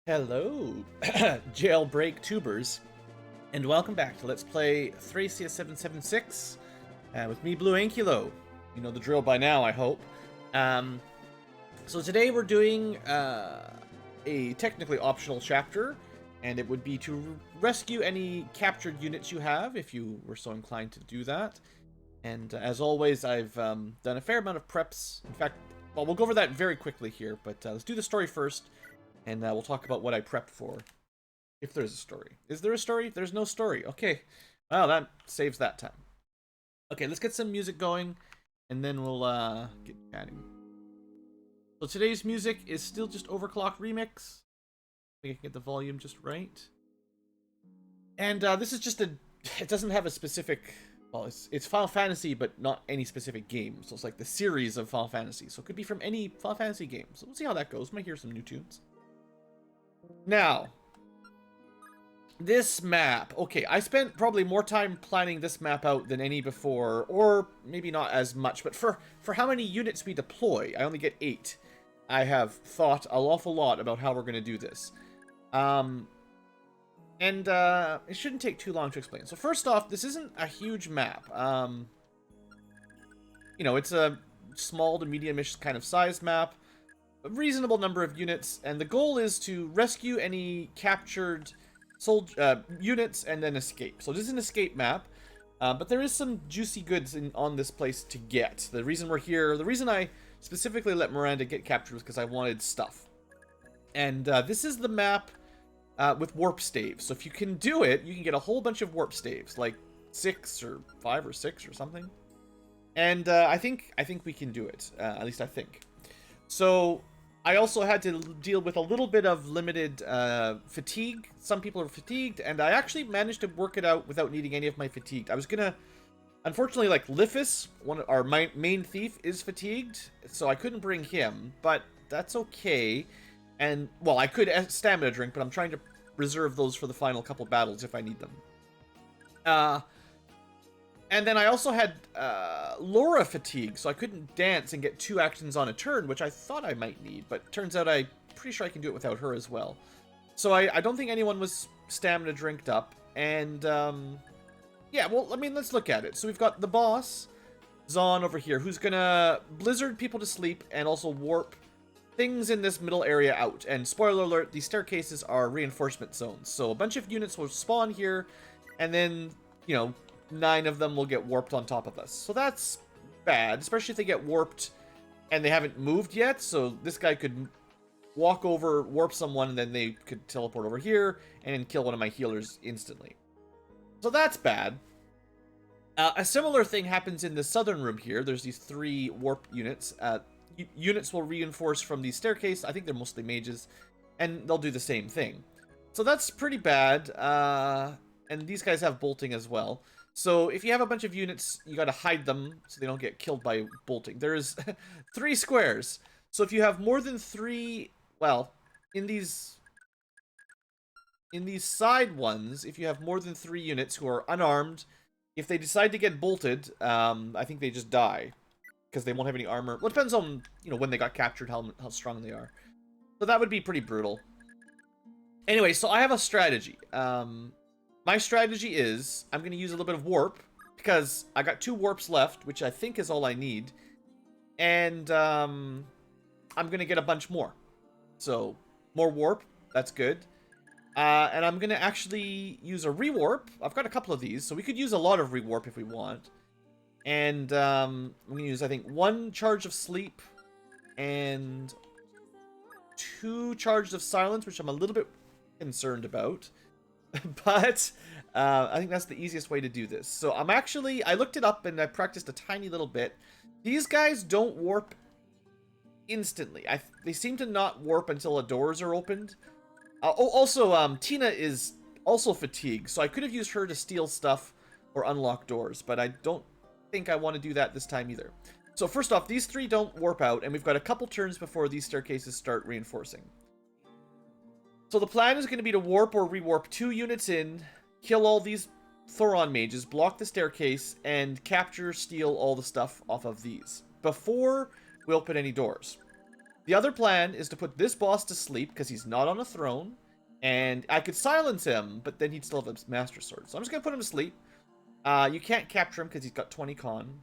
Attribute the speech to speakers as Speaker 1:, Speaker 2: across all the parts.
Speaker 1: Hello, jailbreak tubers, and welcome back to Let's Play Thracia 776 with me, BlueAnkylo. You know the drill by now, I hope. So today we're doing a technically optional chapter, and it would be to rescue any captured units you have, if you were so inclined to do that. And as always, I've done a fair amount of preps. In fact, well, we'll go over that very quickly here, but let's do the story first. And we'll talk about what I prepped for. If there's a story. Is there a story? There's no story. Okay. Well, that saves that time. Okay, let's get some music going. And then we'll get chatting. So today's music is still just Overclock Remix. I think I can get the volume just right. And this is just a... It doesn't have a specific... Well, it's Final Fantasy, but not any specific game. So it's like the series of Final Fantasy. So it could be from any Final Fantasy game. So we'll see how that goes. Might hear some new tunes. Now, this map. Okay, I spent probably more time planning this map out than any before, or maybe not as much, but for how many units we deploy, I only get 8. I have thought an awful lot about how we're going to do this. It shouldn't take too long to explain. So first off, this isn't a huge map. You know, it's a small to medium-ish kind of size map. A reasonable number of units, and the goal is to rescue any captured units and then escape. So this is an escape map, but there is some juicy goods on this place to get. The reason we're here, the reason I specifically let Miranda get captured was because I wanted stuff. And this is the map with warp staves. So if you can do it, you can get a whole bunch of warp staves, like 6 or 5 or 6 or something. And I think we can do it. At least I think. So I also had to deal with a little bit of limited fatigue. Some people are fatigued, and I actually managed to work it out without needing any of my fatigue. I was gonna, unfortunately, like Lifis, our main thief, is fatigued, so I couldn't bring him, but that's okay. And, well, I could stamina drink, but I'm trying to reserve those for the final couple battles if I need them. And then I also had Laura fatigue, so I couldn't dance and get 2 actions on a turn, which I thought I might need, but turns out I'm pretty sure I can do it without her as well. So I don't think anyone was stamina drinked up, and yeah, well, I mean, let's look at it. So we've got the boss, Zon, over here, who's gonna blizzard people to sleep and also warp things in this middle area out. And spoiler alert, these staircases are reinforcement zones, so a bunch of units will spawn here, and then, you know, 9 of them will get warped on top of us. So that's bad, especially if they get warped and they haven't moved yet. So this guy could walk over, warp someone, and then they could teleport over here and kill one of my healers instantly. So that's bad. A similar thing happens in the southern room here. There's these 3 warp units. Units will reinforce from these staircases. I think they're mostly mages, and they'll do the same thing. So that's pretty bad. And these guys have bolting as well. So if you have a bunch of units, you gotta hide them so they don't get killed by bolting. There's 3 squares. So if you have more than 3, well, in these side ones, if you have more than 3 units who are unarmed, if they decide to get bolted, I think they just die because they won't have any armor. Well, it depends on, you know, when they got captured, how strong they are. So that would be pretty brutal. Anyway, so I have a strategy. My strategy is, I'm going to use a little bit of warp, because I got 2 warps left, which I think is all I need. And, I'm going to get a bunch more. So, more warp, that's good. And I'm going to actually use a rewarp. I've got a couple of these, so we could use a lot of rewarp if we want. And, I'm going to use, I think, 1 charge of sleep, and 2 charges of silence, which I'm a little bit concerned about. But I think that's the easiest way to do this. So I looked it up and I practiced a tiny little bit. These guys don't warp instantly. They seem to not warp until the doors are opened. Also, Tina is also fatigued, so I could have used her to steal stuff or unlock doors, but I don't think I want to do that this time either. So first off, these 3 don't warp out, and we've got a couple turns before these staircases start reinforcing. So the plan is going to be to warp or rewarp 2 units in, kill all these Thoron mages, block the staircase, and capture, steal all the stuff off of these before we open any doors. The other plan is to put this boss to sleep, because he's not on a throne, and I could silence him, but then he'd still have a Master Sword. So I'm just going to put him to sleep. You can't capture him because he's got 20 con.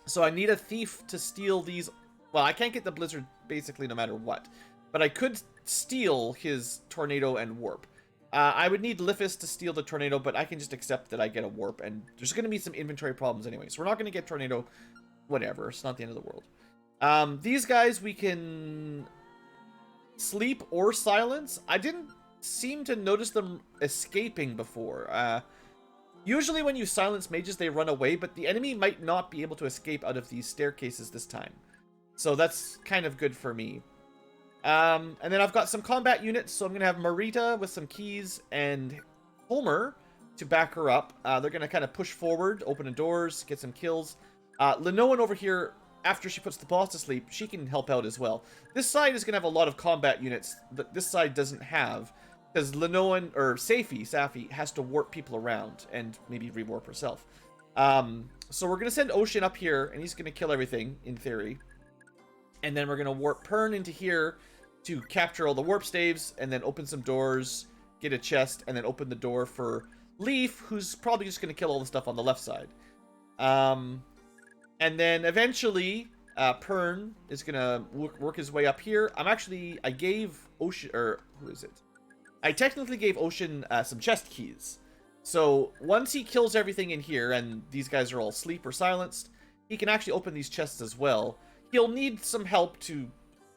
Speaker 1: So I need a thief to steal these. Well, I can't get the Blizzard basically no matter what. But I could steal his Tornado and Warp. I would need Lithis to steal the Tornado, but I can just accept that I get a Warp. And there's going to be some inventory problems anyway. So we're not going to get Tornado. Whatever. It's not the end of the world. These guys we can sleep or silence. I didn't seem to notice them escaping before. Usually when you silence mages, they run away, but the enemy might not be able to escape out of these staircases this time. So that's kind of good for me. And then I've got some combat units, so I'm going to have Marita with some keys and Homer to back her up. They're going to kind of push forward, open the doors, get some kills. Linoan over here, after she puts the boss to sleep, she can help out as well. This side is going to have a lot of combat units that this side doesn't have. Because Linoan, or Safi has to warp people around and maybe rewarp herself. So we're going to send Ocean up here, and he's going to kill everything, in theory. And then we're going to warp Pern into here to capture all the warp staves, and then open some doors, get a chest, and then open the door for Leaf, who's probably just going to kill all the stuff on the left side. And then eventually, Pern is going to work his way up here. I gave Ocean, or who is it? I technically gave Ocean some chest keys. So once he kills everything in here, and these guys are all asleep or silenced, he can actually open these chests as well. He'll need some help to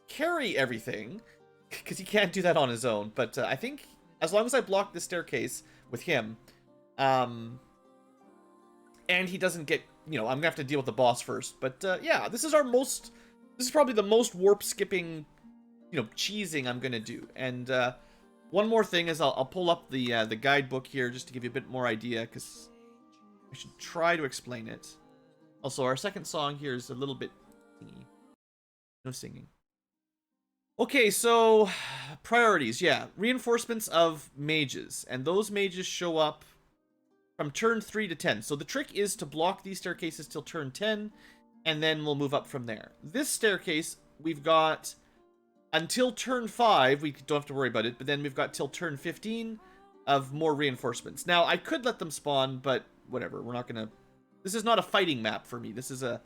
Speaker 1: carry everything, because he can't do that on his own. But I think as long as I block the staircase with him, and he doesn't get, I'm going to have to deal with the boss first. But yeah, this is probably the most warp skipping, cheesing I'm going to do. And one more thing is I'll pull up the guidebook here just to give you a bit more idea, because I should try to explain it. Also, our second song here is a little bit thingy. No singing. Okay, so priorities, yeah. Reinforcements of mages, and those mages show up from turn 3 to 10. So the trick is to block these staircases till turn 10, and then we'll move up from there. This staircase, we've got until turn 5, we don't have to worry about it, but then we've got till turn 15 of more reinforcements. Now, I could let them spawn, but whatever, we're not gonna... This is not a fighting map for me. This is a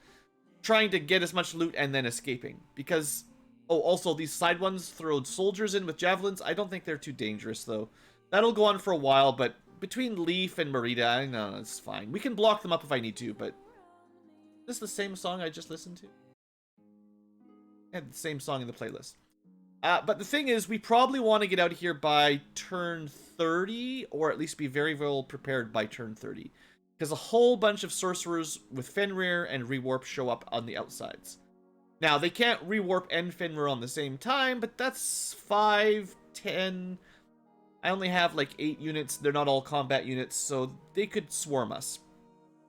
Speaker 1: trying to get as much loot and then escaping. Because, oh, also, these side ones throw soldiers in with javelins. I don't think they're too dangerous, though. That'll go on for a while, but between Leaf and Marita, I know it's fine. We can block them up if I need to, but... Is this the same song I just listened to? I had the same song in the playlist. But the thing is, we probably want to get out of here by turn 30, or at least be very well prepared by turn 30. Because a whole bunch of sorcerers with Fenrir and Rewarp show up on the outsides. Now, they can't Rewarp and Fenrir on the same time, but that's 5, 10... I only have like 8 units. They're not all combat units, so they could swarm us.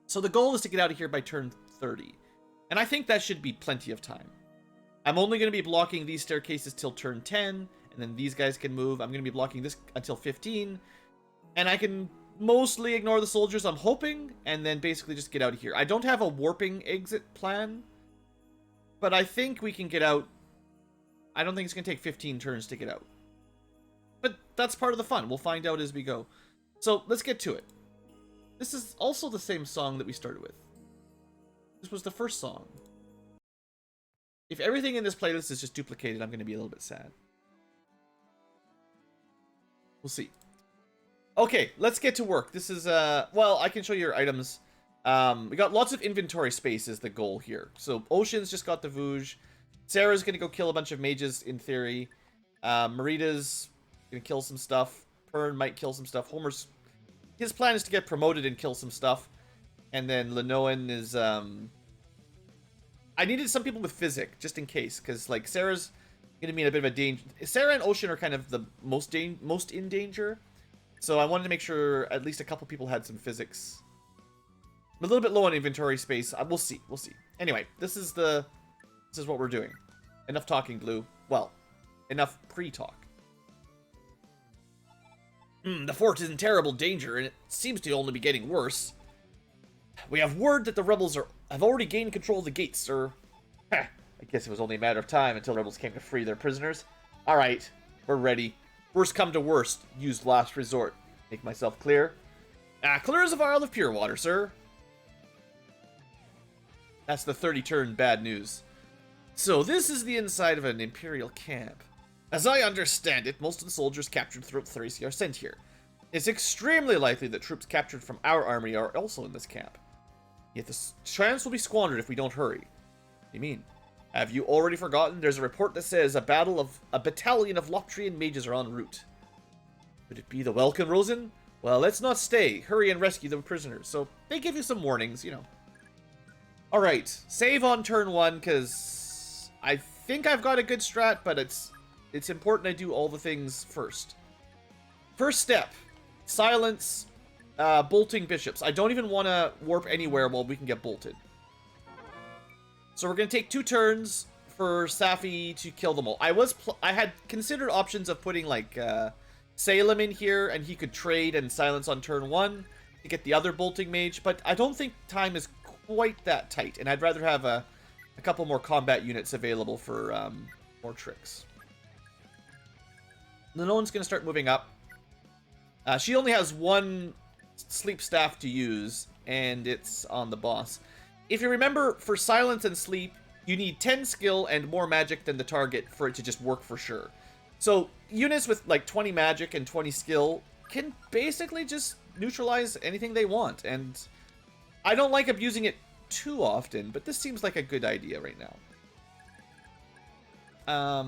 Speaker 1: So the goal is to get out of here by turn 30. And I think that should be plenty of time. I'm only going to be blocking these staircases till turn 10, and then these guys can move. I'm going to be blocking this until 15, and I can mostly ignore the soldiers, I'm hoping, and then basically just get out of here. I don't have a warping exit plan, but I think we can get out. I don't think it's going to take 15 turns to get out. But that's part of the fun. We'll find out as we go. So let's get to it. This is also the same song that we started with. This was the first song. If everything in this playlist is just duplicated, I'm going to be a little bit sad. We'll see. Okay, let's get to work. This is, well, I can show you your items. We got lots of inventory space is the goal here. So Ocean's just got the Vouge. Sarah's going to go kill a bunch of mages, in theory. Marita's going to kill some stuff. Pern might kill some stuff. Homer's... His plan is to get promoted and kill some stuff. And then Linoan is, I needed some people with physic, just in case, because, like, Sarah's going to be in a bit of a danger. Sarah and Ocean are kind of the most in danger, so I wanted to make sure at least a couple people had some physics. I'm a little bit low on inventory space. We'll see. We'll see. Anyway, this is what we're doing. Enough talking, Blue. Well, enough pre-talk. The fort is in terrible danger, and it seems to only be getting worse. We have word that the rebels have already gained control of the gates, sir. I guess it was only a matter of time until rebels came to free their prisoners. Alright, we're ready. Worst come to worst, use last resort. Make myself clear. Clear as a vial of pure water, sir. That's the 30-turn bad news. So this is the inside of an Imperial camp. As I understand it, most of the soldiers captured throughout Thracia are sent here. It's extremely likely that troops captured from our army are also in this camp. Yet this chance will be squandered if we don't hurry. What do you mean? Have you already forgotten? There's a report that says a battalion of Locrian mages are en route. Could it be the Welkin Rosen? Well, let's not stay. Hurry and rescue the prisoners. So they give you some warnings, you know. Alright, save on turn 1, because I think I've got a good strat, but it's important I do all the things first. First step, silence bolting bishops. I don't even want to warp anywhere while we can get bolted. So we're going to take 2 turns for Safi to kill them all. I had considered options of putting, like, Salem in here, and he could trade and silence on turn 1 to get the other bolting mage, but I don't think time is quite that tight, and I'd rather have a couple more combat units available for more tricks. Lenone's going to start moving up. She only has 1 sleep staff to use, and it's on the boss. If you remember, for silence and sleep, you need 10 skill and more magic than the target for it to just work for sure. So units with like 20 magic and 20 skill can basically just neutralize anything they want, and I don't like abusing it too often, but this seems like a good idea right now.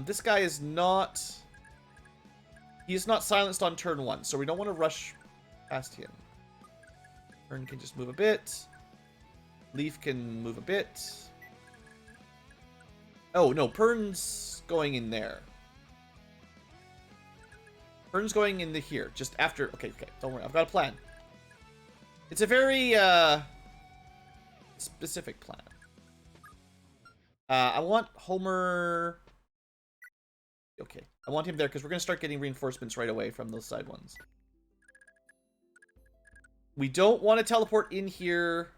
Speaker 1: This guy is not... He's not silenced on turn 1, so we don't want to rush past him. Pern can just move a bit. Leaf can move a bit. Oh, no, Pern's going in there. Pern's going into here, just after... Okay, don't worry, I've got a plan. It's a very, specific plan. I want Homer... Okay, I want him there because we're going to start getting reinforcements right away from those side ones. We don't want to teleport in here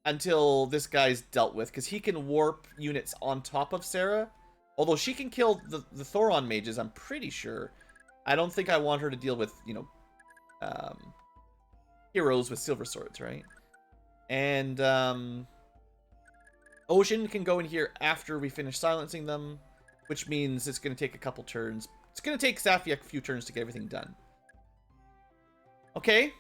Speaker 1: until this guy's dealt with, because he can warp units on top of Sarah. Although she can kill the Thoron mages, I'm pretty sure. I don't think I want her to deal with, you know, heroes with silver swords, right? And Ocean can go in here after we finish silencing them, which means it's going to take a couple turns. It's going to take Safi a few turns to get everything done. Okay.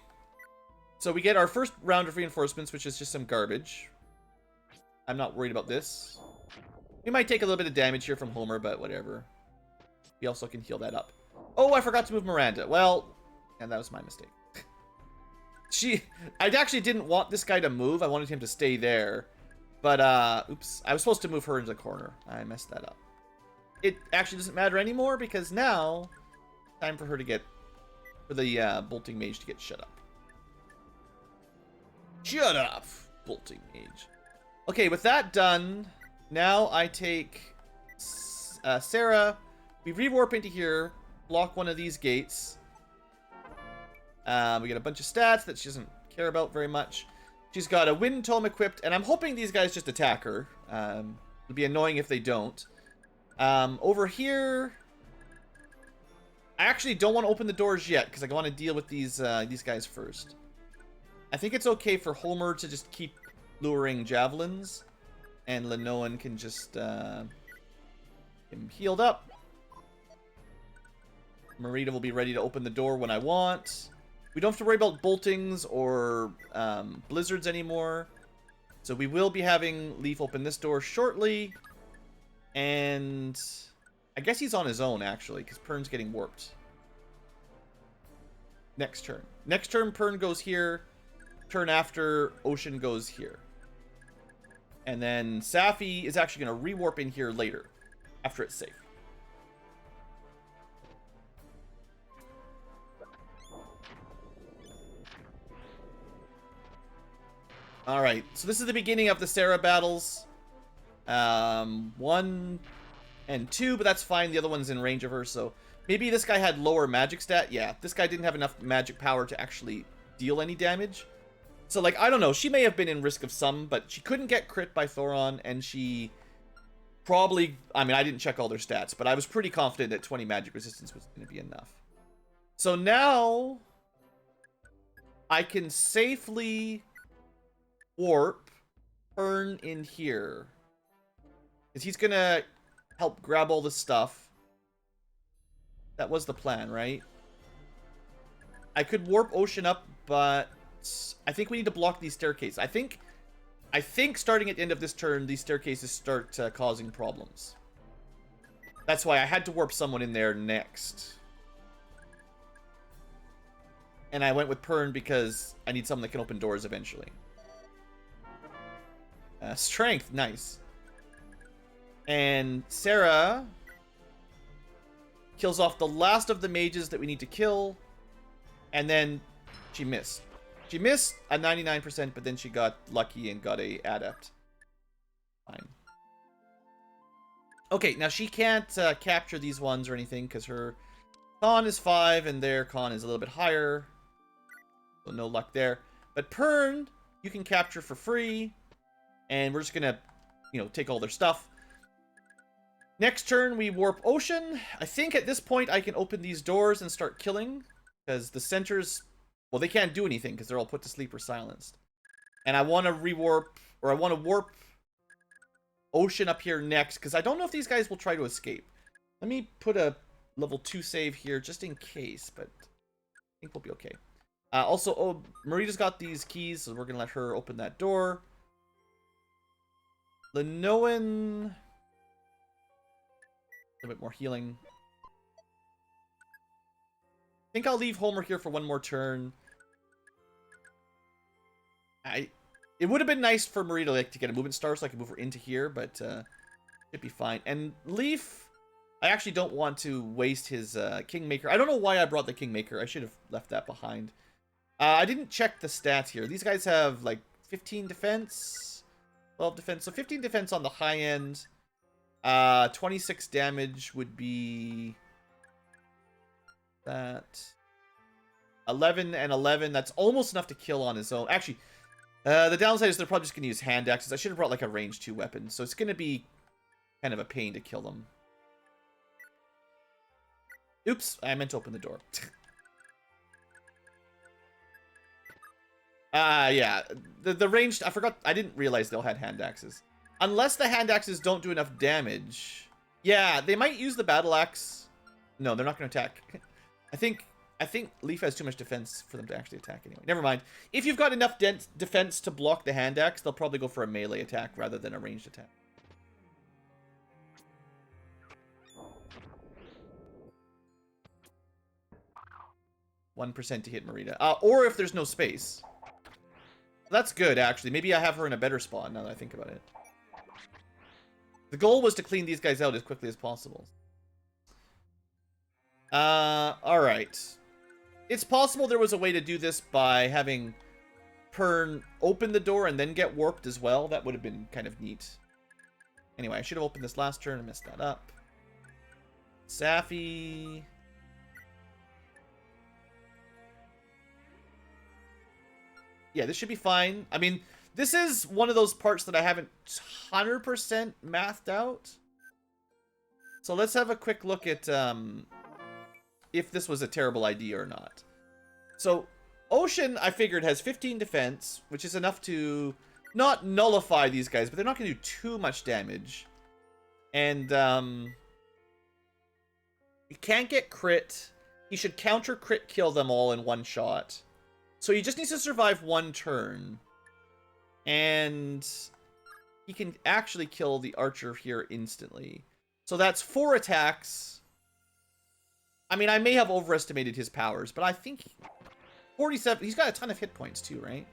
Speaker 1: So we get our first round of reinforcements, which is just some garbage. I'm not worried about this. We might take a little bit of damage here from Homer, but whatever. We also can heal that up. Oh, I forgot to move Miranda. Well, and that was my mistake. I actually didn't want this guy to move. I wanted him to stay there. But, oops. I was supposed to move her into the corner. I messed that up. It actually doesn't matter anymore because now, time for her to get, for the bolting mage to get shut up. Shut up, bolting mage. Okay, with that done, now I take Sarah. We rewarp into here, block one of these gates. We get a bunch of stats that she doesn't care about very much. She's got a wind tome equipped, and I'm hoping these guys just attack her. It'll be annoying if they don't. Over here, I actually don't want to open the doors yet because I want to deal with these guys first. I think it's okay for Homer to just keep luring javelins, and Lenoan can just get him healed up. Marita will be ready to open the door when I want. We don't have to worry about boltings or blizzards anymore. So we will be having Leaf open this door shortly. And I guess he's on his own, actually, because Pern's getting warped. Next turn. Next turn, Pern goes here. Turn after, Ocean goes here. And then Safi is actually going to rewarp in here later, after it's safe. Alright, so this is the beginning of the Sarah battles. 1 and 2, but that's fine. The other one's in range of her, so maybe this guy had lower magic stat. Yeah, this guy didn't have enough magic power to actually deal any damage. So, like, I don't know. She may have been in risk of some, but she couldn't get crit by Thoron, and she probably... I mean, I didn't check all their stats, but I was pretty confident that 20 magic resistance was going to be enough. So now... I can safely warp Pern in here. Because he's going to help grab all this stuff. That was the plan, right? I could warp Ocean up, but I think we need to block these staircases. I think starting at the end of this turn, these staircases start causing problems. That's why I had to warp someone in there next. And I went with Pern because I need someone that can open doors eventually. Strength, nice. And Sarah kills off the last of the mages that we need to kill. And then she missed. She missed a 99%, but then she got lucky and got a adept. Fine. Okay, now she can't capture these ones or anything because her con is 5 and their con is a little bit higher. So no luck there. But Pern, you can capture for free. And we're just going to, you know, take all their stuff. Next turn, we warp Ocean. I think at this point, I can open these doors and start killing. Because the centers, well, they can't do anything because they're all put to sleep or silenced. And I want to rewarp, or I want to warp Ocean up here next. Because I don't know if these guys will try to escape. Let me put a level 2 save here just in case. But I think we'll be okay. Also, oh, Marita's got these keys, so we're going to let her open that door. Lenoan... A little bit more healing. I think I'll leave Homer here for one more turn. It would have been nice for Marita to get a movement star so I could move her into here, but should be fine. And Leaf, I actually don't want to waste his Kingmaker. I don't know why I brought the Kingmaker. I should have left that behind. I didn't check the stats here. These guys have like 15 defense, 12 defense. So 15 defense on the high end. 26 damage would be that. 11 and 11. That's almost enough to kill on his own. Actually, the downside is they're probably just going to use hand axes. I should have brought like a range 2 weapon. So it's going to be kind of a pain to kill them. Oops, I meant to open the door. Yeah. The ranged... I forgot... I didn't realize they all had hand axes. Unless the hand axes don't do enough damage. Yeah, they might use the battle axe. No, they're not going to attack. I think Leaf has too much defense for them to actually attack anyway. Never mind. If you've got enough defense to block the hand axe, they'll probably go for a melee attack rather than a ranged attack. %1 to hit Marita. Or if there's no space. That's good, actually. Maybe I have her in a better spot now that I think about it. The goal was to clean these guys out as quickly as possible. Alright. It's possible there was a way to do this by having Pern open the door and then get warped as well. That would have been kind of neat. Anyway, I should have opened this last turn and messed that up. Safi... Yeah, this should be fine. I mean, this is one of those parts that I haven't 100% mathed out. So let's have a quick look at if this was a terrible idea or not. So, Ocean, I figured, has 15 defense, which is enough to not nullify these guys, but they're not going to do too much damage. And, he can't get crit. He should counter crit kill them all in one shot. So he just needs to survive one turn. And he can actually kill the archer here instantly. So that's 4 attacks. I mean, I may have overestimated his powers, but I think 47... He's got a ton of hit points too, right?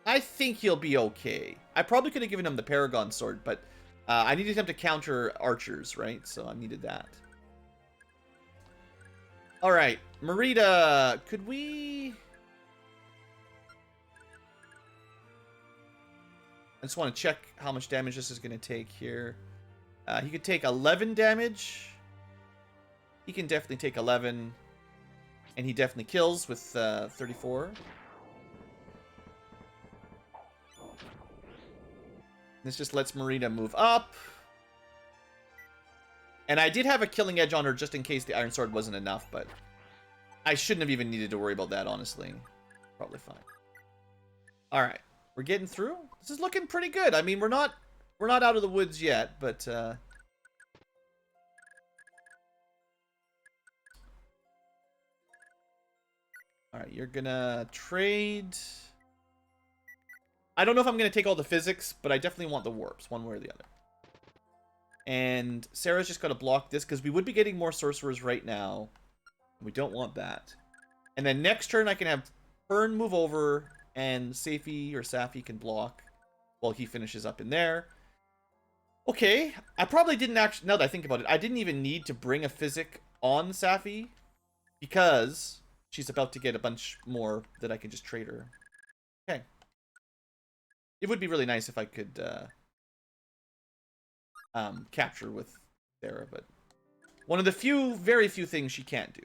Speaker 1: I think he'll be okay. I probably could have given him the Paragon Sword, but I needed him to counter archers, right? So I needed that. Alright, Marita, could we... I just want to check how much damage this is going to take here. He could take 11 damage. He can definitely take 11. And he definitely kills with 34. This just lets Marita move up. And I did have a killing edge on her just in case the Iron Sword wasn't enough, but I shouldn't have even needed to worry about that, honestly. Probably fine. Alright. We're getting through. This is looking pretty good. I mean, we're not out of the woods yet, but alright, you're gonna trade. I don't know if I'm gonna take all the physics, but I definitely want the warps, one way or the other. And Sarah's just gotta block this, because we would be getting more sorcerers right now. We don't want that. And then next turn I can have Fern move over, and Safi or Safi can block while he finishes up in there. Okay, I probably didn't actually, now that I think about it, I didn't even need to bring a physic on Safi, because she's about to get a bunch more that I can just trade her. Okay. It would be really nice if I could capture with Sarah, but one of the very few things she can't do.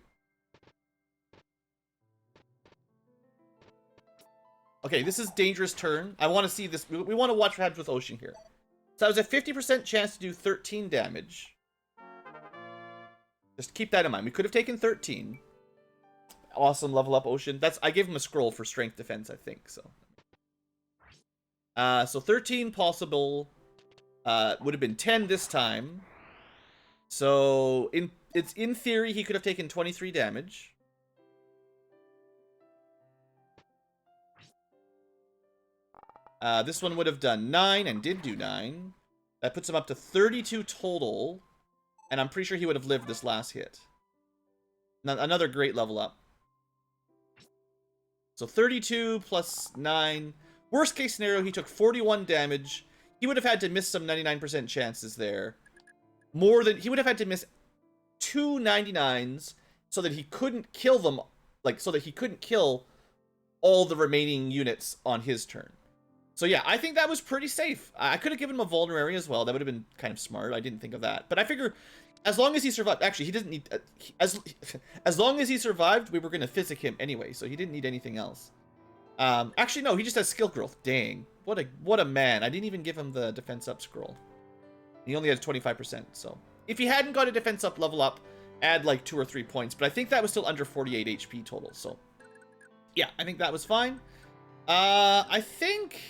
Speaker 1: Okay, this is dangerous turn. I want to see this. We want to watch what happens with Ocean here. So that was a 50% chance to do 13 damage. Just keep that in mind. We could have taken 13. Awesome, level up Ocean. I gave him a scroll for strength defense, I think. So 13 possible. Would have been 10 this time. So in theory he could have taken 23 damage. This one would have done 9 and did do 9. That puts him up to 32 total. And I'm pretty sure he would have lived this last hit. Another great level up. So 32 plus 9. Worst case scenario, he took 41 damage. He would have had to miss some 99% chances there. He would have had to miss 2 99s so that he couldn't kill them. So that he couldn't kill all the remaining units on his turn. So yeah, I think that was pretty safe. I could have given him a vulnerary as well. That would have been kind of smart. I didn't think of that. But I figure as long as he survived... Actually, he doesn't need... as long as he survived, we were going to physic him anyway. So he didn't need anything else. Actually, no. He just has skill growth. Dang. What a man. I didn't even give him the defense up scroll. He only has 25%. So if he hadn't got a defense up level up, add like 2 or 3 points. But I think that was still under 48 HP total. So yeah, I think that was fine. I think...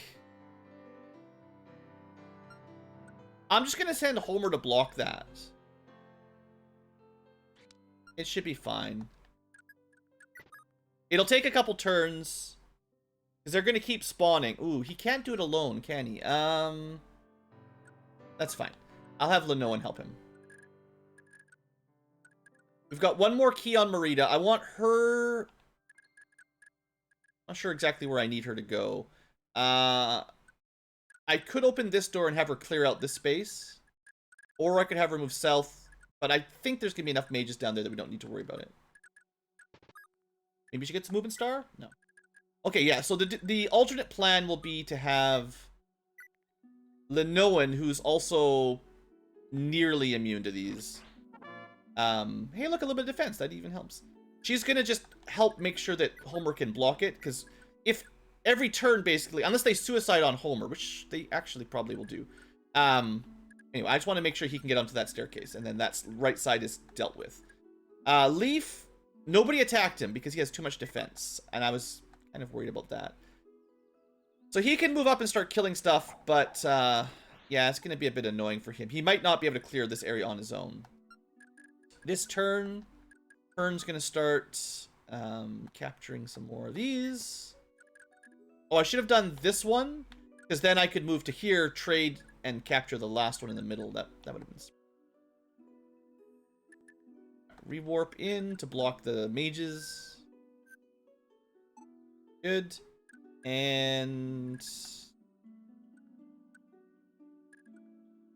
Speaker 1: I'm just going to send Homer to block that. It should be fine. It'll take a couple turns. Because they're going to keep spawning. Ooh, he can't do it alone, can he? That's fine. I'll have Lenoan help him. We've got one more key on Merida. I want her... Not sure exactly where I need her to go. I could open this door and have her clear out this space. Or I could have her move south. But I think there's going to be enough mages down there that we don't need to worry about it. Maybe she gets a movement star? No. Okay, yeah. So the alternate plan will be to have Lenoan, who's also nearly immune to these. Hey, look, a little bit of defense. That even helps. She's going to just help make sure that Homer can block it. Because if... Every turn, basically, unless they suicide on Homer, which they actually probably will do. Anyway, I just want to make sure he can get onto that staircase, and then that right side is dealt with. Leaf, nobody attacked him because he has too much defense, and I was kind of worried about that. So he can move up and start killing stuff, but yeah, it's going to be a bit annoying for him. He might not be able to clear this area on his own. This turn, Fern's going to start capturing some more of these. Oh, I should have done this one, because then I could move to here, trade, and capture the last one in the middle. That would have been... Rewarp in to block the mages. Good. And...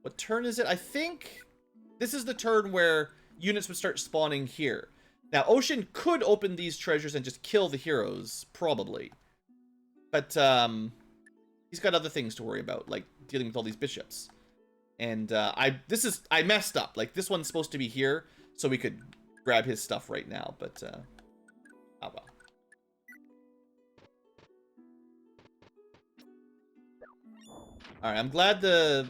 Speaker 1: What turn is it? I think this is the turn where units would start spawning here. Now, Ocean could open these treasures and just kill the heroes, probably. But he's got other things to worry about, like dealing with all these bishops. And I messed up. Like, this one's supposed to be here, so we could grab his stuff right now. But oh well. All right, I'm glad the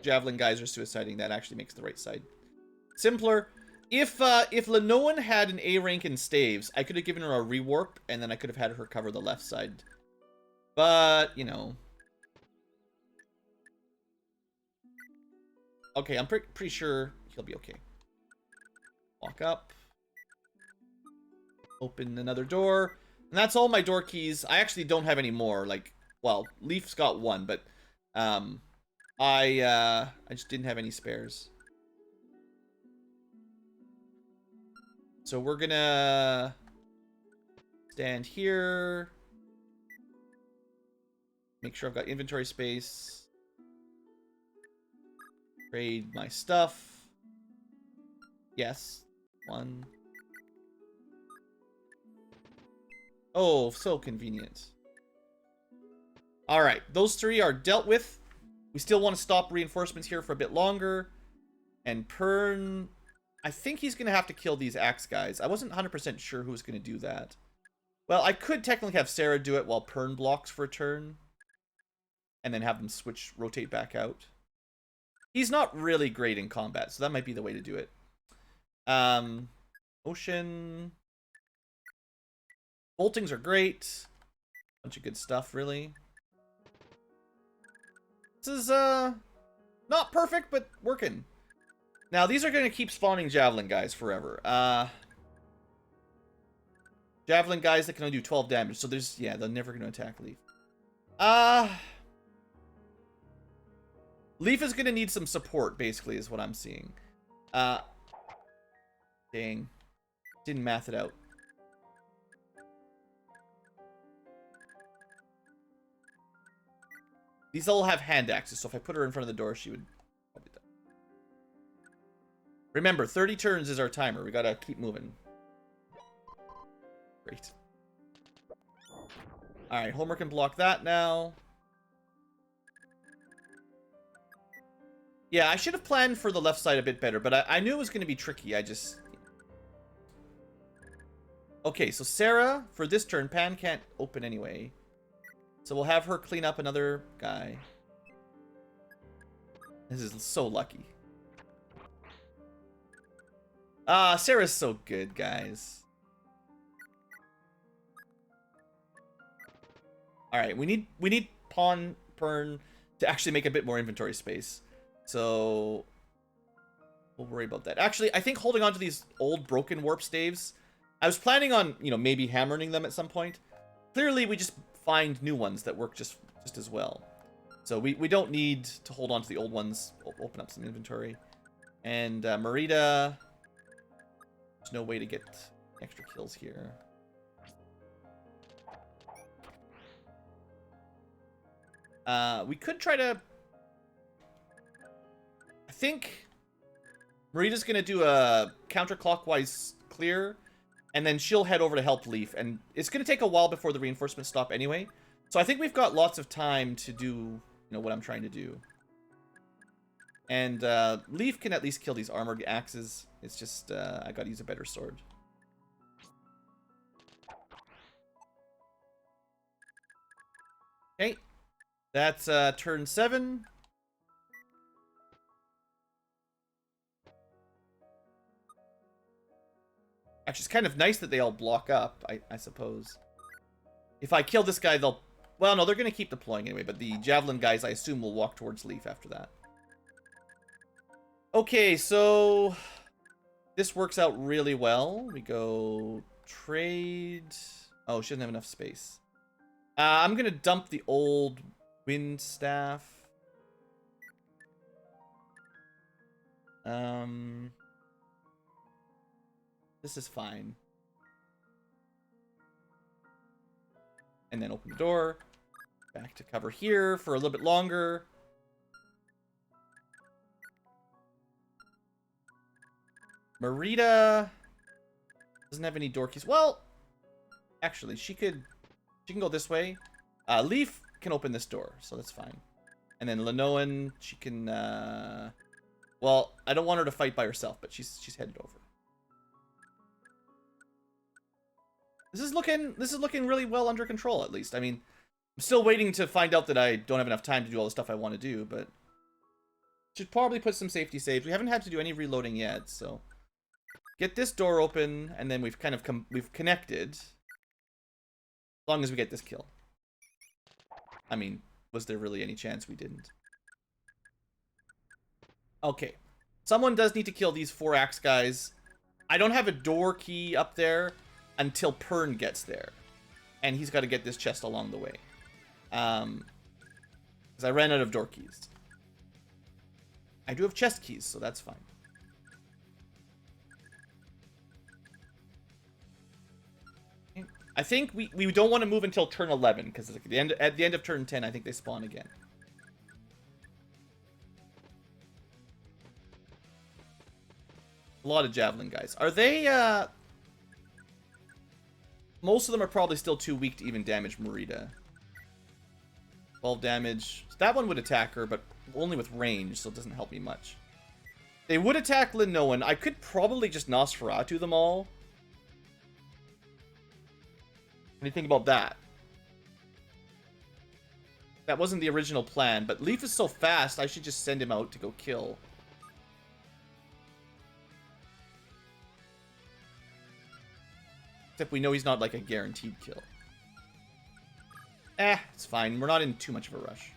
Speaker 1: javelin guys are suiciding. That actually makes the right side Simpler. If Lenoan had an A rank in staves, I could have given her a rewarp, and then I could have had her cover the left side. But, you know. Okay, I'm pretty sure he'll be okay. Walk up. Open another door. And that's all my door keys. I actually don't have any more. Like, well, Leaf's got one, but I just didn't have any spares. So we're gonna stand here. Make sure I've got inventory space. Trade my stuff. Yes. One. Oh, so convenient. Alright, those three are dealt with. We still want to stop reinforcements here for a bit longer. And Pern... I think he's going to have to kill these axe guys. I wasn't 100% sure who was going to do that. Well, I could technically have Sarah do it while Pern blocks for a turn. And then have them rotate back out. He's not really great in combat, so that might be the way to do it. Ocean... Boltings are great. Bunch of good stuff, really. This is, not perfect, but working. Now, these are going to keep spawning Javelin guys forever. Javelin guys that can only do 12 damage. So there's, yeah, they're never going to attack Leaf. Leaf is going to need some support, basically, is what I'm seeing. Dang. Didn't math it out. These all have hand axes, so if I put her in front of the door, she would probably die. Remember, 30 turns is our timer. We gotta keep moving. Great. Alright, Homer can block that now. Yeah, I should have planned for the left side a bit better, but I knew it was going to be tricky. I just... Okay, so Sarah, for this turn, Pan can't open anyway. So we'll have her clean up another guy. This is so lucky. Sarah's so good, guys. Alright, we need Pawn Pern to actually make a bit more inventory space. So we'll worry about that. Actually, I think holding on to these old broken warp staves, I was planning on, you know, maybe hammering them at some point. Clearly, we just find new ones that work just as well. So we don't need to hold on to the old ones. We'll open up some inventory. And Marita, there's no way to get extra kills here. We could try to... I think Marita's going to do a counterclockwise clear, and then she'll head over to help Leaf. And it's going to take a while before the reinforcements stop anyway. So I think we've got lots of time to do, you know, what I'm trying to do. And Leaf can at least kill these armored axes. It's just, I got to use a better sword. Okay. That's turn 7. Actually, it's kind of nice that they all block up, I suppose. If I kill this guy, they'll... Well, no, they're going to keep deploying anyway, but the Javelin guys, I assume, will walk towards Leaf after that. Okay, so... This works out really well. We go... Trade... Oh, she doesn't have enough space. I'm going to dump the old wind staff. This is fine. And then open the door. Back to cover here for a little bit longer. Marita doesn't have any door keys. Well, actually, she can go this way. Leaf can open this door, so that's fine. And then Lenoan, she can... Well, I don't want her to fight by herself, but she's headed over. This is looking really well under control, at least. I mean, I'm still waiting to find out that I don't have enough time to do all the stuff I want to do, but... Should probably put some safety saves. We haven't had to do any reloading yet, so get this door open, and then we've kind of we've connected. As long as we get this kill. I mean, was there really any chance we didn't? Okay. Someone does need to kill these 4 axe guys. I don't have a door key up there until Pern gets there. And he's got to get this chest along the way. Because I ran out of door keys. I do have chest keys, so that's fine. I think we don't want to move until turn 11, because at the end of turn 10, I think they spawn again. A lot of javelin guys. Are they, most of them are probably still too weak to even damage Marita. 12 damage. That one would attack her, but only with range, so it doesn't help me much. They would attack Linoan. I could probably just Nosferatu them all. What do you think about that? That wasn't the original plan, but Leaf is so fast, I should just send him out to go kill. Except we know he's not like a guaranteed kill. It's fine. We're not in too much of a rush.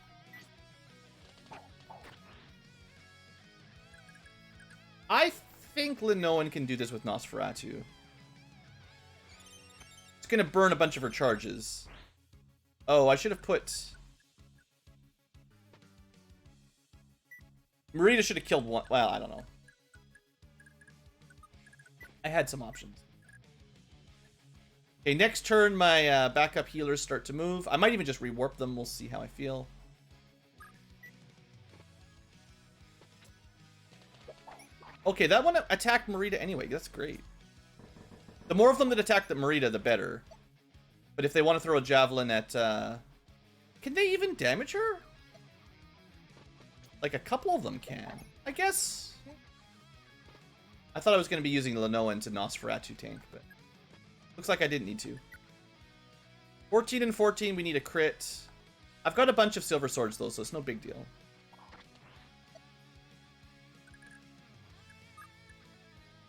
Speaker 1: I think Linoan can do this with Nosferatu. It's gonna burn a bunch of her charges. Oh, I should have put... Marita should have killed one. Well, I don't know. I had some options. Okay, next turn, my backup healers start to move. I might even just rewarp them. We'll see how I feel. Okay, that one attacked Marita anyway. That's great. The more of them that attack the Marita, the better. But if they want to throw a javelin at... Can they even damage her? Like, a couple of them can. I guess... I thought I was going to be using Linoan to Nosferatu tank, but... Looks like I didn't need to. 14 and 14, we need a crit. I've got a bunch of silver swords, though, so it's no big deal.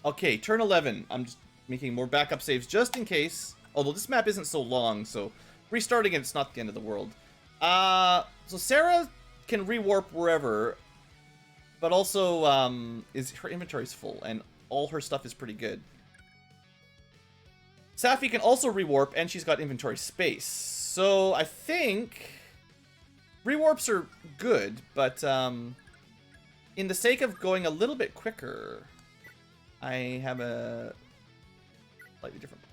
Speaker 1: Okay, turn 11. I'm just making more backup saves just in case. Although this map isn't so long, so restarting it, it's not the end of the world. So Sarah can rewarp wherever, but also her inventory's full, and all her stuff is pretty good. Safi can also rewarp, and she's got inventory space. So I think rewarps are good, but in the sake of going a little bit quicker, I have a slightly different.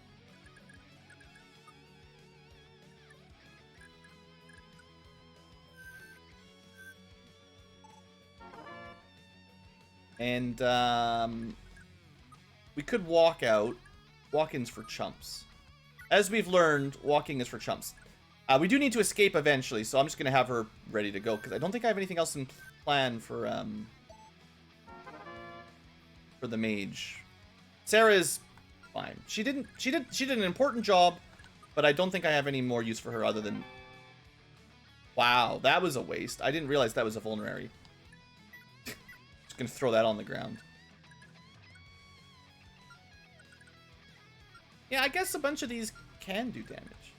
Speaker 1: And we could walk out. Walk-ins for chumps. As we've learned, walking is for chumps. We do need to escape eventually, so I'm just going to have her ready to go, because I don't think I have anything else in plan for the mage. Sarah is fine. She did an important job, but I don't think I have any more use for her other than... Wow, that was a waste. I didn't realize that was a vulnerary. Just going to throw that on the ground. Yeah, I guess a bunch of these can do damage.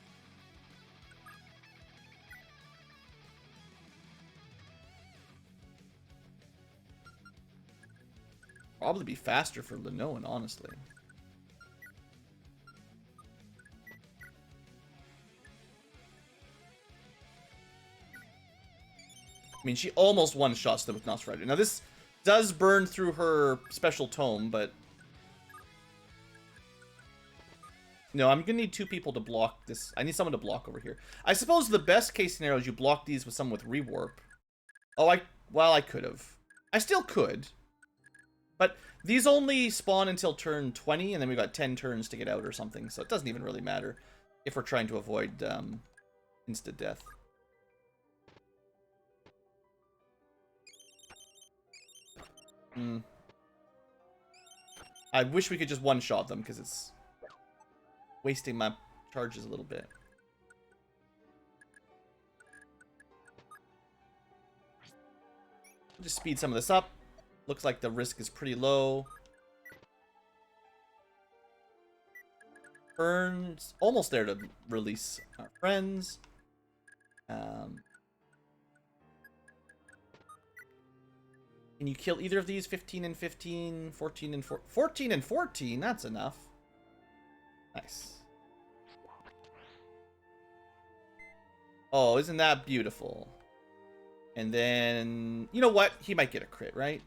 Speaker 1: Probably be faster for Linoan, honestly. I mean, she almost one-shots them with Nosferatu. Now, this does burn through her special tome, but... No, I'm going to need 2 people to block this. I need someone to block over here. I suppose the best case scenario is you block these with someone with rewarp. Oh, well, I could have. I still could. But these only spawn until turn 20, and then we've got 10 turns to get out or something, so it doesn't even really matter if we're trying to avoid insta-death. I wish we could just one-shot them, because it's wasting my charges a little bit. Just speed some of this up. Looks like the risk is pretty low. Burns almost there to release our friends. Can you kill either of these? 15 and 15, 14 and 14. 14 and 14, that's enough. Nice. Oh, isn't that beautiful? And then, you know what? He might get a crit, right?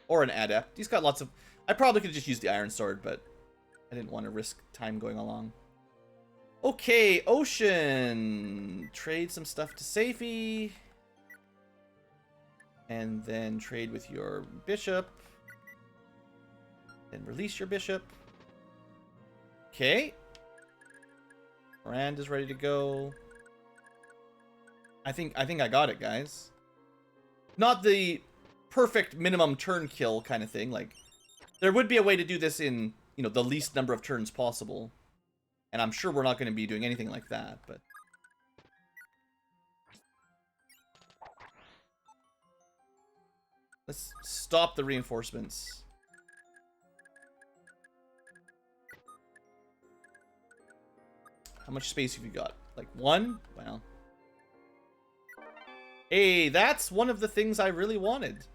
Speaker 1: Or an adept. He's got lots of... I probably could have just used the iron sword, but I didn't want to risk time going along. Okay, Ocean. Trade some stuff to Safety. And then trade with your bishop. Then release your bishop. Okay. Miranda's ready to go. I think I got it, guys. Not the perfect minimum turn kill kind of thing. Like, there would be a way to do this in, you know, the least number of turns possible. And I'm sure we're not going to be doing anything like that, but... Let's stop the reinforcements. How much space have you got? Like 1? Well. Hey, that's one of the things I really wanted.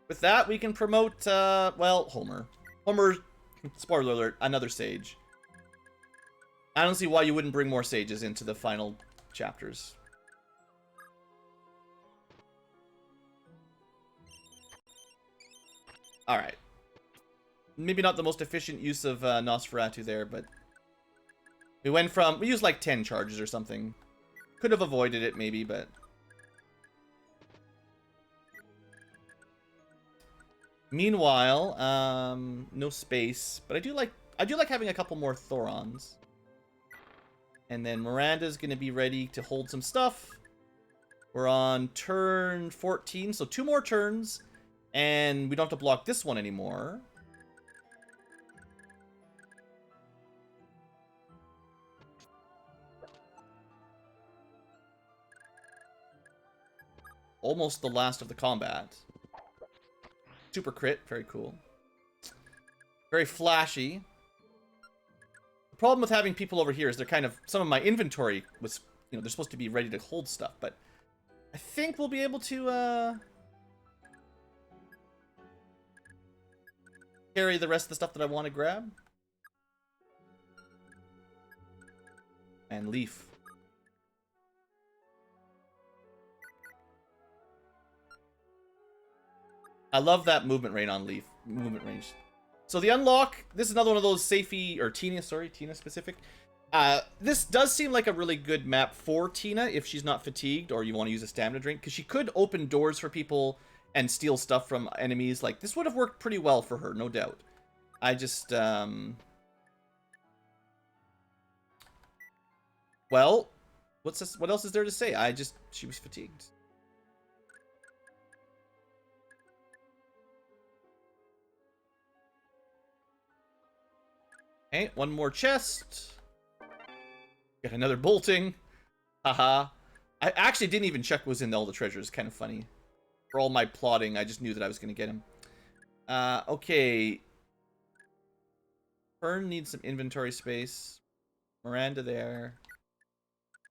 Speaker 1: With that, we can promote, well, Homer. Homer, spoiler alert, another sage. I don't see why you wouldn't bring more sages into the final chapters. Alright. Maybe not the most efficient use of Nosferatu there, but... We used like 10 charges or something. Could have avoided it maybe, but... Meanwhile, no space, but I do like having a couple more Thorons. And then Miranda's gonna be ready to hold some stuff. We're on turn 14, so 2 more turns, and we don't have to block this one anymore. Almost the last of the combat. Super crit, very cool. Very flashy. The problem with having people over here is they're kind of... Some of my inventory was... You know, they're supposed to be ready to hold stuff, but... I think we'll be able to, carry the rest of the stuff that I want to grab. And Leaf. I love that movement range on Leaf. Movement range. So the unlock, this is another one of those Safety, or Tina, sorry, Tina specific. This does seem like a really good map for Tina if she's not fatigued or you want to use a stamina drink, because she could open doors for people and steal stuff from enemies. Like, this would have worked pretty well for her, no doubt. I just, well, what's this? What else is there to say? She was fatigued. Okay, one more chest. Got another bolting. Haha. I actually didn't even check what was in all the treasures. Kind of funny. For all my plotting, I just knew that I was going to get him. Okay. Fern needs some inventory space. Miranda there.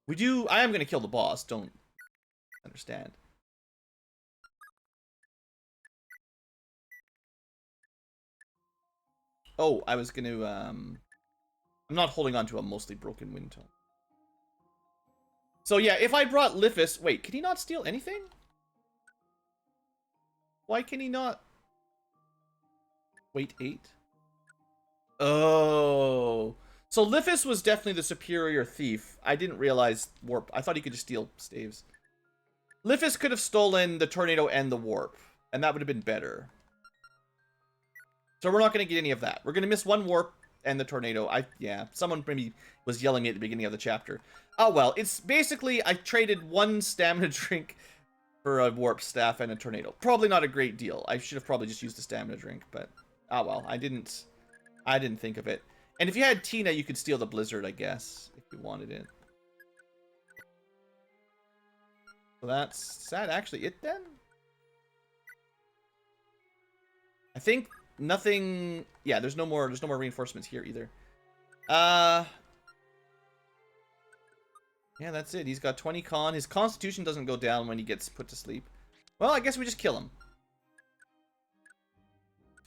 Speaker 1: I am going to kill the boss. Don't understand. Oh, I was going to, I'm not holding on to a mostly broken wind tone. So yeah, if I brought Lithus... Wait, can he not steal anything? Why can he not... Wait, 8? Oh. So Lithus was definitely the superior thief. I didn't realize Warp. I thought he could just steal staves. Lithus could have stolen the Tornado and the Warp, and that would have been better. So we're not going to get any of that. We're going to miss one Warp and the Tornado. Yeah, someone maybe was yelling at the beginning of the chapter. Oh well, it's basically I traded one stamina drink for a Warp Staff and a Tornado. Probably not a great deal. I should have probably just used the stamina drink, but oh well, I didn't think of it. And if you had Tina, you could steal the Blizzard, I guess, if you wanted it. So that's... Is that actually it then? I think nothing... Yeah, there's no more reinforcements here either. Yeah, that's it. He's got 20 con. His constitution doesn't go down when he gets put to sleep. Well, I guess we just kill him.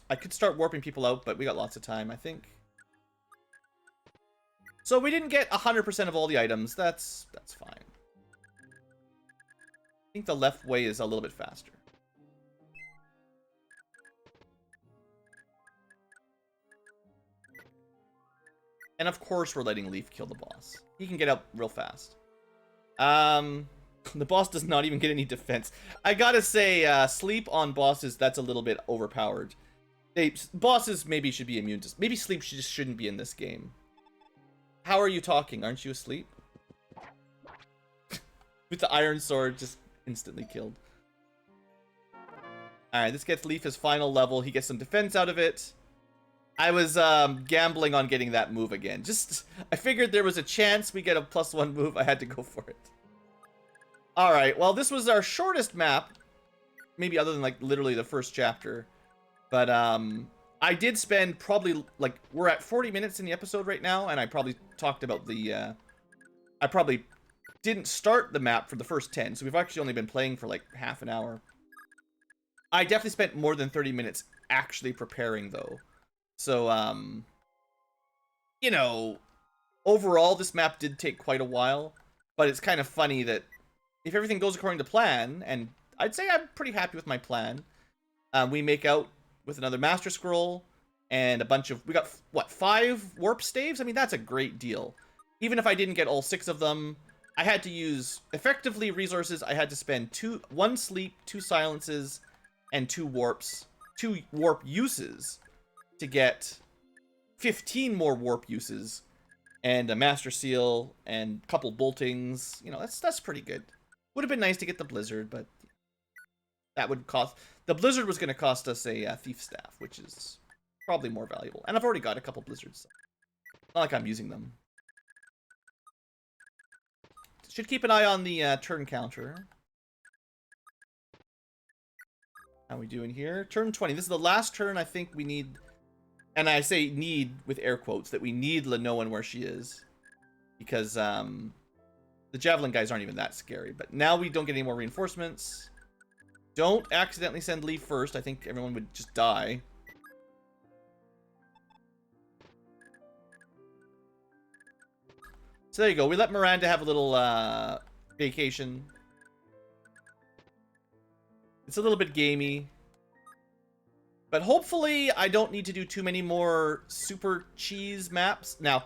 Speaker 1: I could start warping people out, but we got lots of time, I think. So we didn't get 100% of all the items. That's fine. I think the left way is a little bit faster. And of course we're letting Leaf kill the boss. He can get up real fast. The boss does not even get any defense. I gotta say, sleep on bosses, that's a little bit overpowered. Bosses maybe should be immune to... Maybe sleep just shouldn't be in this game. How are you talking? Aren't you asleep? With the iron sword, just instantly killed. Alright, this gets Leaf his final level. He gets some defense out of it. I was gambling on getting that move again. I figured there was a chance we get a +1 move. I had to go for it. Alright, well, this was our shortest map. Maybe other than, like, literally the first chapter. But, I did spend probably, like, we're at 40 minutes in the episode right now, and I probably talked about the, I probably didn't start the map for the first 10, so we've actually only been playing for, like, half an hour. I definitely spent more than 30 minutes actually preparing, though. So, you know, overall, this map did take quite a while, but it's kind of funny that if everything goes according to plan, and I'd say I'm pretty happy with my plan, we make out with another Master Scroll, and a bunch of... We got, what, 5 warp staves? I mean, that's a great deal. Even if I didn't get all 6 of them, I had to use, effectively, resources. I had to spend 1 sleep, 2 silences, and 2 warps. 2 warp uses to get 15 more warp uses, and a Master Seal, and a couple boltings. You know, that's pretty good. Would have been nice to get the Blizzard, but that would cost... The Blizzard was going to cost us a Thief Staff, which is probably more valuable. And I've already got a couple Blizzards. So not like I'm using them. Should keep an eye on the turn counter. How are we doing here? Turn 20. This is the last turn I think we need... And I say need with air quotes, that we need Lenoan where she is. Because the Javelin guys aren't even that scary. But now we don't get any more reinforcements. Don't accidentally send Leaf first. I think everyone would just die. So there you go. We let Miranda have a little vacation. It's a little bit gamey. But hopefully I don't need to do too many more super cheese maps. Now,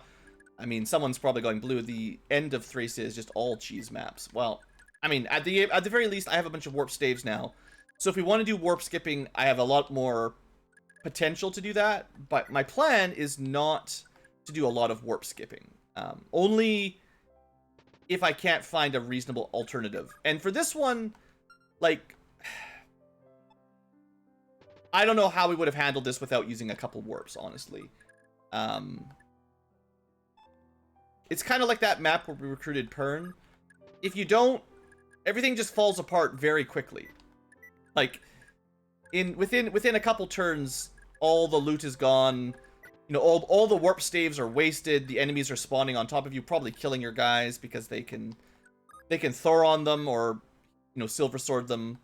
Speaker 1: I mean, someone's probably going blue. The end of Thracia is just all cheese maps. Well... I mean, at the very least, I have a bunch of warp staves now. So if we want to do warp skipping, I have a lot more potential to do that. But my plan is not to do a lot of warp skipping. Only if I can't find a reasonable alternative. And for this one, like... I don't know how we would have handled this without using a couple warps, honestly. It's kind of like that map where we recruited Pern. If you don't... Everything just falls apart very quickly. Like, within a couple turns, all the loot is gone. You know, all the warp staves are wasted. The enemies are spawning on top of you, probably killing your guys because they can Thoron them or, you know, Silver Sword them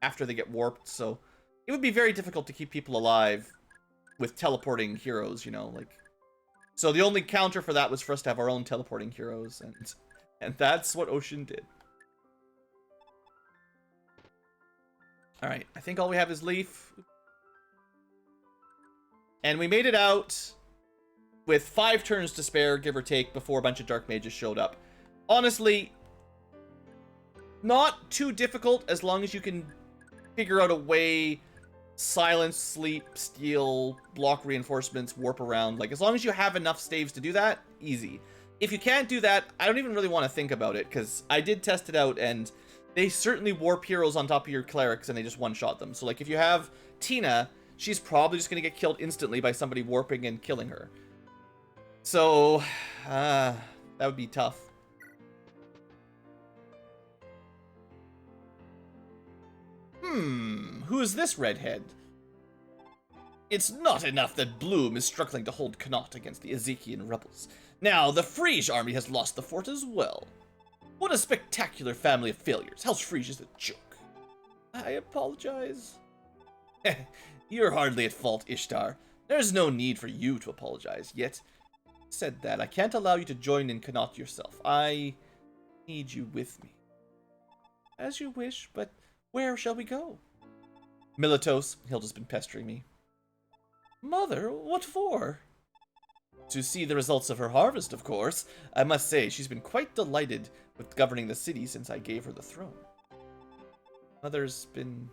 Speaker 1: after they get warped. So it would be very difficult to keep people alive with teleporting heroes. You know, like. So the only counter for that was for us to have our own teleporting heroes, and that's what Ocean did. Alright, I think all we have is Leaf. And we made it out with 5 turns to spare, give or take, before a bunch of Dark Mages showed up. Honestly, not too difficult as long as you can figure out a way, silence, sleep, steal, block reinforcements, warp around. Like, as long as you have enough staves to do that, easy. If you can't do that, I don't even really want to think about it, because I did test it out, and... They certainly warp heroes on top of your clerics and they just one-shot them. So, like, if you have Tina, she's probably just going to get killed instantly by somebody warping and killing her. So, that would be tough. Who is this redhead? It's not enough that Bloom is struggling to hold Connaught against the Ezekian rebels. Now, the Frege army has lost the fort as well. What a spectacular family of failures. House Frege is a joke. I apologize. You're hardly at fault, Ishtar. There's no need for you to apologize. Yet, said that, I can't allow you to join in Connaught yourself. I need you with me. As you wish, but where shall we go? Militos, Hilda's been pestering me. Mother, what for? To see the results of her harvest, of course. I must say, she's been quite delighted with governing the city since I gave her the throne. Mother's been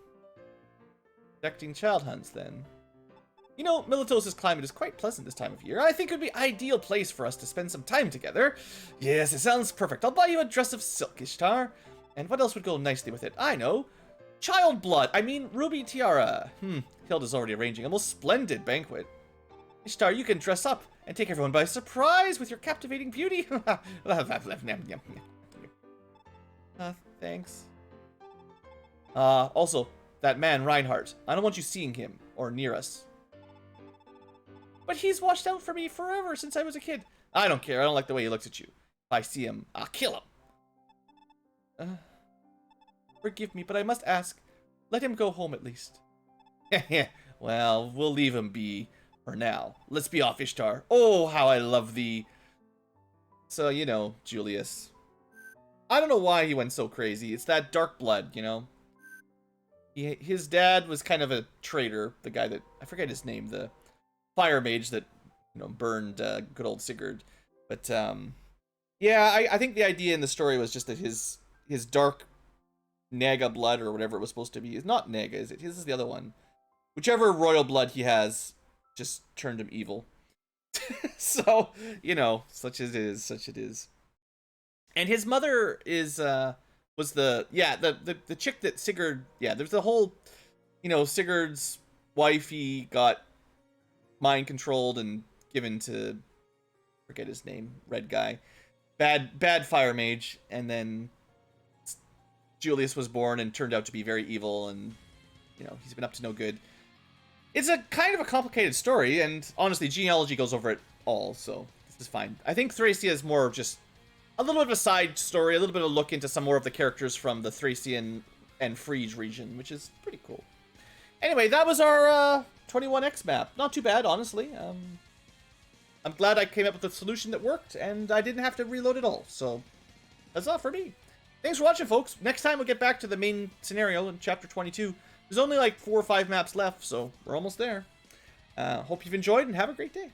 Speaker 1: conducting child hunts, then. You know, Militos' climate is quite pleasant this time of year. I think it would be an ideal place for us to spend some time together. Yes, it sounds perfect. I'll buy you a dress of silk, Ishtar. And what else would go nicely with it? I know. Child blood. I mean, ruby tiara. Hilda's already arranging a most splendid banquet. Ishtar, you can dress up and take everyone by surprise with your captivating beauty. Thanks. Also, that man, Reinhardt. I don't want you seeing him or near us. But he's watched out for me forever since I was a kid. I don't care. I don't like the way he looks at you. If I see him, I'll kill him. Forgive me, but I must ask. Let him go home at least. Well, we'll leave him be for now. Let's be off, Ishtar. Oh, how I love thee. So, you know, Julius. I don't know why he went so crazy. It's that dark blood, you know. His dad was kind of a traitor. The guy that, I forget his name, the fire mage that, you know, burned good old Sigurd. But, yeah, I think the idea in the story was just that his dark Naga blood, or whatever it was supposed to be, is not Naga, is it? This is the other one. Whichever royal blood he has just turned him evil. So, you know, such it is, such it is. And his mother is, was the chick that Sigurd, there's the whole, you know, Sigurd's wife, he got mind controlled and given to, forget his name, red guy, bad fire mage, and then Julius was born and turned out to be very evil, and, you know, he's been up to no good. It's a kind of a complicated story, and honestly, genealogy goes over it all, so this is fine. I think Thracia is more of just a little bit of a side story, a little bit of a look into some more of the characters from the Thracian and Frege region, which is pretty cool. Anyway, that was our Ch21x map. Not too bad, honestly. I'm glad I came up with a solution that worked, and I didn't have to reload it all, so that's all for me. Thanks for watching, folks. Next time we'll get back to the main scenario in Chapter 22. There's only like 4 or 5 maps left, so we're almost there. Hope you've enjoyed, and have a great day.